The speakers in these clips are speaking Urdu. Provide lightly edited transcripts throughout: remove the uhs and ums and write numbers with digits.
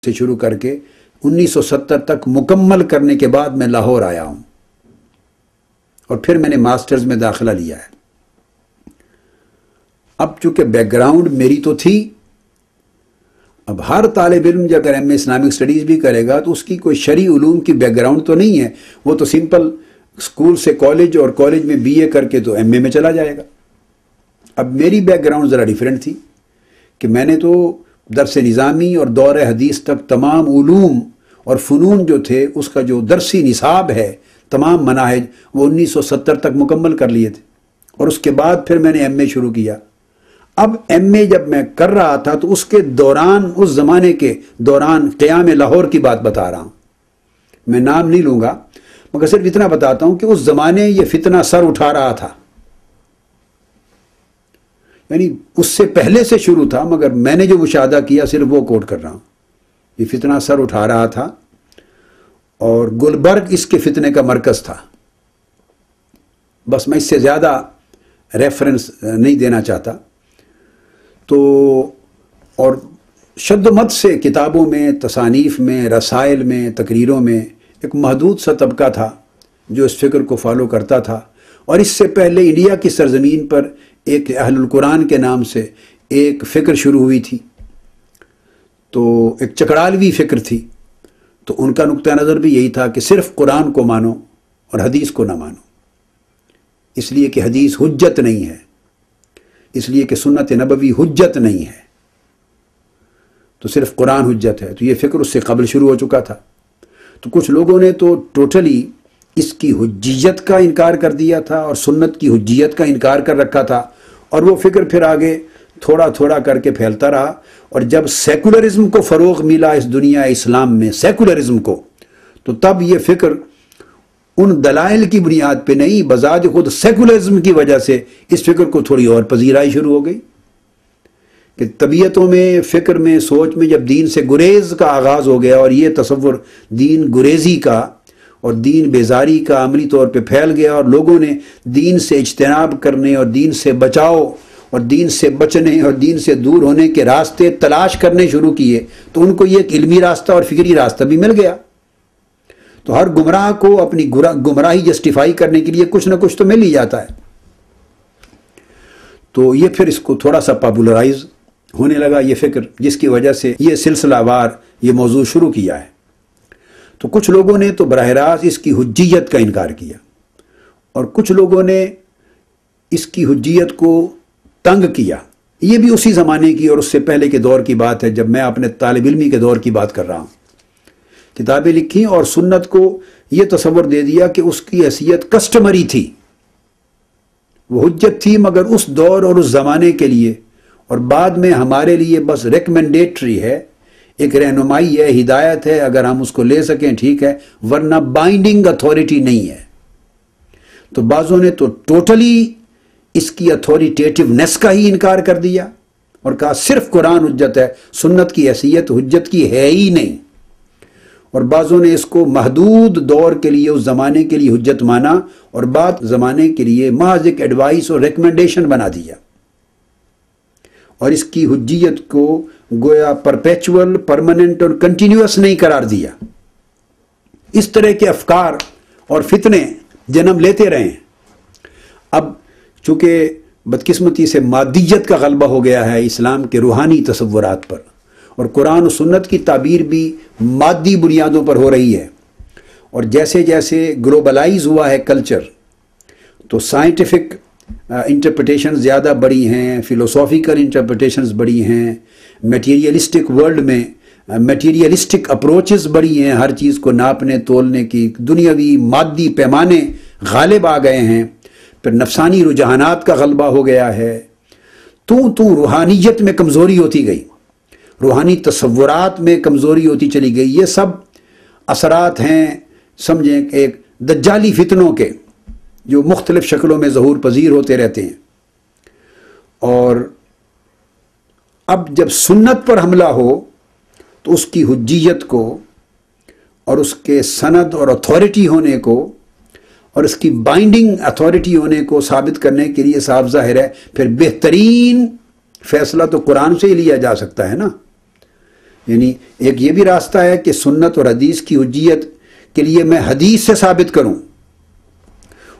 سے شروع کر کے 1970 تک مکمل کرنے کے بعد میں لاہور آیا ہوں، اور پھر میں نے ماسٹرز میں داخلہ لیا ہے۔ اب چونکہ بیک گراؤنڈ میری تو تھی، اب ہر طالب علم جو اگر ایم اے اسلامک اسٹڈیز بھی کرے گا تو اس کی کوئی شرعی علوم کی بیک گراؤنڈ تو نہیں ہے، وہ تو سمپل اسکول سے کالج اور کالج میں بی اے کر کے تو ایم اے میں چلا جائے گا۔ اب میری بیک گراؤنڈ ذرا ڈیفرنٹ تھی کہ میں نے تو درس نظامی اور دور حدیث تک تمام علوم اور فنون جو تھے اس کا جو درسی نصاب ہے، تمام مناہج وہ 1970 تک مکمل کر لیے تھے، اور اس کے بعد پھر میں نے ایم اے شروع کیا۔ اب ایم اے جب میں کر رہا تھا تو اس کے دوران، اس زمانے کے دوران قیام لاہور کی بات بتا رہا ہوں، میں نام نہیں لوں گا، مگر صرف اتنا بتاتا ہوں کہ اس زمانے یہ فتنہ سر اٹھا رہا تھا، یعنی اس سے پہلے سے شروع تھا، مگر میں نے جو مشاہدہ کیا صرف وہ کوٹ کر رہا ہوں۔ یہ فتنہ سر اٹھا رہا تھا اور گلبرگ اس کے فتنے کا مرکز تھا۔ بس میں اس سے زیادہ ریفرنس نہیں دینا چاہتا۔ تو اور شد و مد سے کتابوں میں، تصانیف میں، رسائل میں، تقریروں میں ایک محدود سا طبقہ تھا جو اس فکر کو فالو کرتا تھا، اور اس سے پہلے انڈیا کی سرزمین پر ایک اہل القرآن کے نام سے ایک فکر شروع ہوئی تھی، تو ایک چکڑالوی فکر تھی، تو ان کا نقطہ نظر بھی یہی تھا کہ صرف قرآن کو مانو اور حدیث کو نہ مانو، اس لیے کہ حدیث حجت نہیں ہے، اس لیے کہ سنت نبوی حجت نہیں ہے، تو صرف قرآن حجت ہے۔ تو یہ فکر اس سے قبل شروع ہو چکا تھا۔ تو کچھ لوگوں نے تو ٹوٹلی اس کی حجیت کا انکار کر دیا تھا اور سنت کی حجیت کا انکار کر رکھا تھا، اور وہ فکر پھر آگے تھوڑا تھوڑا کر کے پھیلتا رہا، اور جب سیکولرزم کو فروغ ملا اس دنیا اسلام میں، سیکولرزم کو، تو تب یہ فکر ان دلائل کی بنیاد پہ نہیں، بذات خود سیکولرزم کی وجہ سے اس فکر کو تھوڑی اور پذیرائی شروع ہو گئی کہ طبیعتوں میں، فکر میں، سوچ میں جب دین سے گریز کا آغاز ہو گیا، اور یہ تصور دین گریزی کا اور دین بیزاری کا عملی طور پہ پھیل گیا، اور لوگوں نے دین سے اجتناب کرنے اور دین سے بچاؤ اور دین سے بچنے اور دین سے دور ہونے کے راستے تلاش کرنے شروع کیے، تو ان کو یہ ایک علمی راستہ اور فکری راستہ بھی مل گیا۔ تو ہر گمراہ کو اپنی گمراہی جسٹیفائی کرنے کے لیے کچھ نہ کچھ تو مل ہی جاتا ہے۔ تو یہ پھر اس کو تھوڑا سا پاپولرائز ہونے لگا یہ فکر، جس کی وجہ سے یہ سلسلہ وار یہ موضوع شروع کیا ہے۔ تو کچھ لوگوں نے تو براہ راست اس کی حجیت کا انکار کیا، اور کچھ لوگوں نے اس کی حجیت کو تنگ کیا۔ یہ بھی اسی زمانے کی اور اس سے پہلے کے دور کی بات ہے، جب میں اپنے طالب علمی کے دور کی بات کر رہا ہوں۔ کتابیں لکھی اور سنت کو یہ تصور دے دیا کہ اس کی حیثیت کسٹمری تھی، وہ حجت تھی مگر اس دور اور اس زمانے کے لیے، اور بعد میں ہمارے لیے بس ریکمنڈیٹری ہے، ایک رہنمائی ہے، ہدایت ہے، اگر ہم اس کو لے سکیں ٹھیک ہے، ورنہ بائنڈنگ اتھارٹی نہیں ہے۔ تو بعضوں نے تو ٹوٹلی اس کی اتھارٹیٹیونیس کا ہی انکار کر دیا اور کہا صرف قرآن حجت ہے، سنت کی حیثیت حجت کی ہے ہی نہیں، اور بعضوں نے اس کو محدود دور کے لیے، اس زمانے کے لیے حجت مانا، اور بعد زمانے کے لیے محض ایک ایڈوائس اور ریکمنڈیشن بنا دیا، اور اس کی حجیت کو گویا پرپیچول، پرماننٹ اور کنٹینیوس نہیں قرار دیا۔ اس طرح کے افکار اور فتنے جنم لیتے رہے ہیں۔ اب چونکہ بدقسمتی سے مادیت کا غلبہ ہو گیا ہے اسلام کے روحانی تصورات پر، اور قرآن و سنت کی تعبیر بھی مادی بنیادوں پر ہو رہی ہے، اور جیسے جیسے گلوبلائز ہوا ہے کلچر، تو سائنٹیفک انٹرپریٹیشنز زیادہ بڑی ہیں، فلسافیکل انٹرپریٹیشنز بڑی ہیں، میٹیریلسٹک ورلڈ میں میٹیریلسٹک اپروچز بڑی ہیں، ہر چیز کو ناپنے تولنے کی دنیاوی مادی پیمانے غالب آ گئے ہیں، پھر نفسانی رجحانات کا غلبہ ہو گیا ہے، تو روحانیت میں کمزوری ہوتی گئی، روحانی تصورات میں کمزوری ہوتی چلی گئی۔ یہ سب اثرات ہیں سمجھیں ایک دجالی فتنوں کے، جو مختلف شکلوں میں ظہور پذیر ہوتے رہتے ہیں، اور اب جب سنت پر حملہ ہو تو اس کی حجیت کو اور اس کے سند اور اتھارٹی ہونے کو اور اس کی بائنڈنگ اتھارٹی ہونے کو ثابت کرنے کے لیے صاف ظاہر ہے پھر بہترین فیصلہ تو قرآن سے ہی لیا جا سکتا ہے نا، یعنی ایک یہ بھی راستہ ہے کہ سنت اور حدیث کی حجیت کے لیے میں حدیث سے ثابت کروں،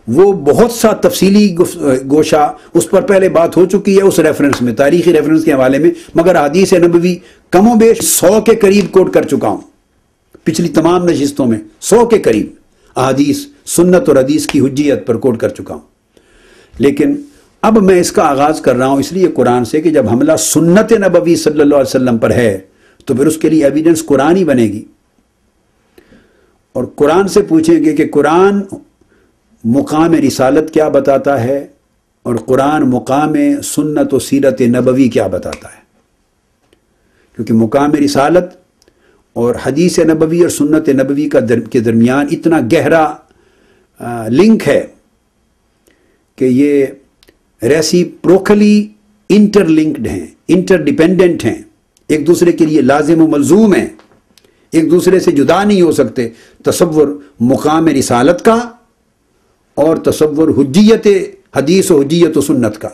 وہ بہت سا تفصیلی گوشہ اس پر پہلے بات ہو چکی ہے اس ریفرنس میں، تاریخی ریفرنس کے حوالے میں، مگر حدیث نبوی کم و بیش 100 کے قریب کوٹ کر چکا ہوں پچھلی تمام نشستوں میں، 100 کے قریب احادیث سنت اور حدیث کی حجیت پر کوٹ کر چکا ہوں۔ لیکن اب میں اس کا آغاز کر رہا ہوں اس لیے قرآن سے کہ جب حملہ سنت نبوی صلی اللہ علیہ وسلم پر ہے تو پھر اس کے لیے ایویڈنس قرآن ہی بنے گی، اور قرآن سے پوچھیں گے کہ قرآن مقام رسالت کیا بتاتا ہے اور قرآن مقام سنت و سیرت نبوی کیا بتاتا ہے، کیونکہ مقام رسالت اور حدیث نبوی اور سنت نبوی کے درمیان اتنا گہرا لنک ہے کہ یہ ریسیپروکلی انٹر لنکڈ ہیں، انٹر ڈیپینڈنٹ ہیں، ایک دوسرے کے لیے لازم و ملزوم ہیں، ایک دوسرے سے جدا نہیں ہو سکتے۔ تصور مقام رسالت کا اور تصور حجیت حدیث و حجیت و سنت کا،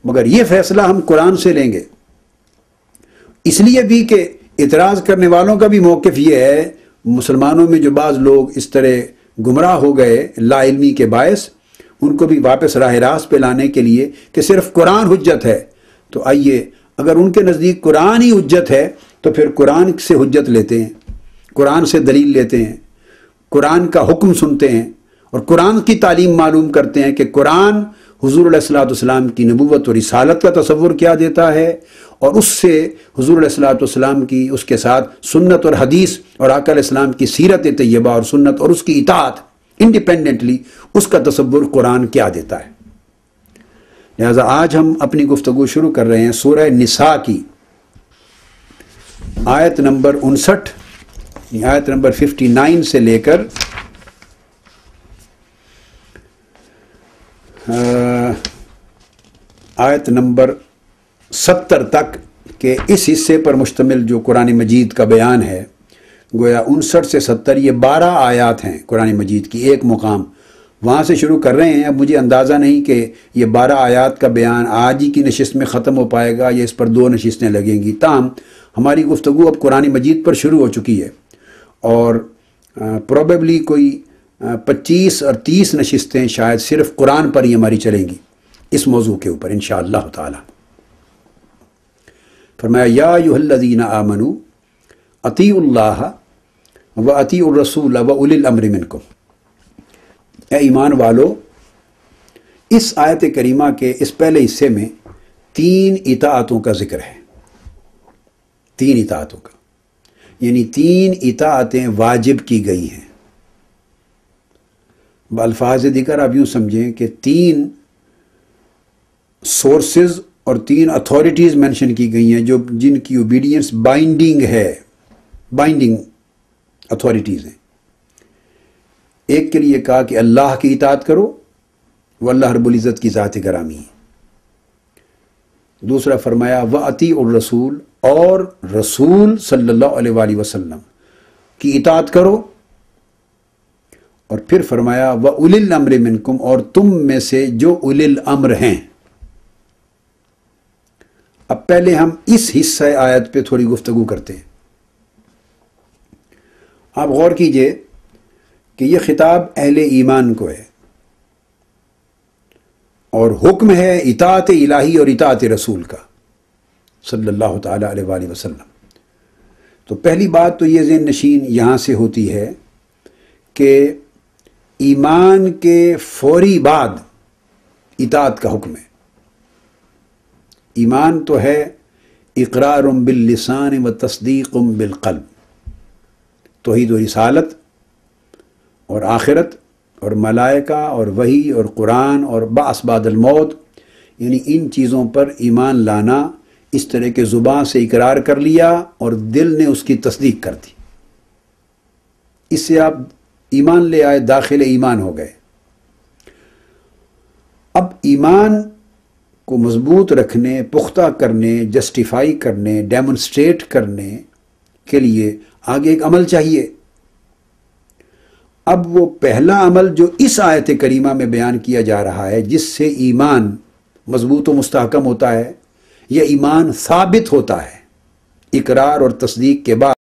مگر یہ فیصلہ ہم قرآن سے لیں گے، اس لیے بھی کہ اعتراض کرنے والوں کا بھی موقف یہ ہے، مسلمانوں میں جو بعض لوگ اس طرح گمراہ ہو گئے لا علمی کے باعث، ان کو بھی واپس راہ راست پہ لانے کے لیے کہ صرف قرآن حجت ہے، تو آئیے اگر ان کے نزدیک قرآن ہی حجت ہے تو پھر قرآن سے حجت لیتے ہیں، قرآن سے دلیل لیتے ہیں، قرآن کا حکم سنتے ہیں اور قرآن کی تعلیم معلوم کرتے ہیں کہ قرآن حضور علیہ الصلوۃ والسلام کی نبوت اور رسالت کا تصور کیا دیتا ہے، اور اس سے حضور علیہ الصلوۃ والسلام کی اس کے ساتھ سنت اور حدیث اور آقا علیہ السلام کی سیرت طیبہ اور سنت اور اس کی اطاعت انڈیپینڈنٹلی اس کا تصور قرآن کیا دیتا ہے۔ لہذا آج ہم اپنی گفتگو شروع کر رہے ہیں سورہ نساء کی آیت نمبر 59، آیت نمبر 59 سے لے کر آیت نمبر 70 تک کے اس حصے پر مشتمل جو قرآن مجید کا بیان ہے، گویا 59 سے 70 یہ 12 آیات ہیں قرآن مجید کی، ایک مقام وہاں سے شروع کر رہے ہیں۔ اب مجھے اندازہ نہیں کہ یہ 12 آیات کا بیان آج ہی کی نشست میں ختم ہو پائے گا یا اس پر 2 نشستیں لگیں گی، تاہم ہماری گفتگو اب قرآن مجید پر شروع ہو چکی ہے، اور پروبیبلی کوئی 25 اور 30 نشستیں شاید صرف قرآن پر ہی ہماری چلیں گی اس موضوع کے اوپر انشاءاللہ تعالی۔ فرمایا یا ایھا الذین آمنوا اطیعوا اللہ و اطیعوا الرسول و اولی الامر منکم، اے ایمان والو، اس آیت کریمہ کے اس پہلے حصے میں 3 اطاعتوں کا ذکر ہے، 3 اطاعتوں کا، یعنی 3 اطاعتیں واجب کی گئی ہیں۔ بالفاظ دیگر آپ یوں سمجھیں کہ 3 سورسز اور 3 اتھارٹیز مینشن کی گئی ہیں جن کی اوبیڈینس بائنڈنگ ہے، بائنڈنگ اتھارٹیز ہیں۔ ایک کے لیے کہا کہ اللہ کی اطاعت کرو، وہ اللہ رب العزت کی ذات گرامی ہے۔ دوسرا فرمایا وَأَطِيعُوا الرَّسُولَ، اور رسول صلی اللہ علیہ وآلہ وسلم کی اطاعت کرو، اور پھر فرمایا وَأُولِي الْأَمْرِ مِنْكُمْ، اور تم میں سے جو اولی الامر ہیں۔ اب پہلے ہم اس حصہ آیت پہ تھوڑی گفتگو کرتے ہیں۔ آپ غور کیجئے کہ یہ خطاب اہل ایمان کو ہے اور حکم ہے اطاعت الہی اور اطاعت رسول کا صلی اللہ تعالی علیہ وآلہ وسلم۔ تو پہلی بات تو یہ ذہن نشین یہاں سے ہوتی ہے کہ ایمان کے فوری بعد اطاعت کا حکم ہے۔ ایمان تو ہے اقرار باللسان و تصدیق بالقلب، توحید و رسالت اور آخرت اور ملائکہ اور وحی اور قرآن اور بعث بعد الموت، یعنی ان چیزوں پر ایمان لانا، اس طرح کے زبان سے اقرار کر لیا اور دل نے اس کی تصدیق کر دی، اس سے آپ ایمان لے آئے، داخل ایمان ہو گئے۔ اب ایمان کو مضبوط رکھنے، پختہ کرنے، جسٹیفائی کرنے، ڈیمونسٹریٹ کرنے کے لیے آگے ایک عمل چاہیے۔ اب وہ پہلا عمل جو اس آیت کریمہ میں بیان کیا جا رہا ہے، جس سے ایمان مضبوط و مستحکم ہوتا ہے یا ایمان ثابت ہوتا ہے، اقرار اور تصدیق کے بعد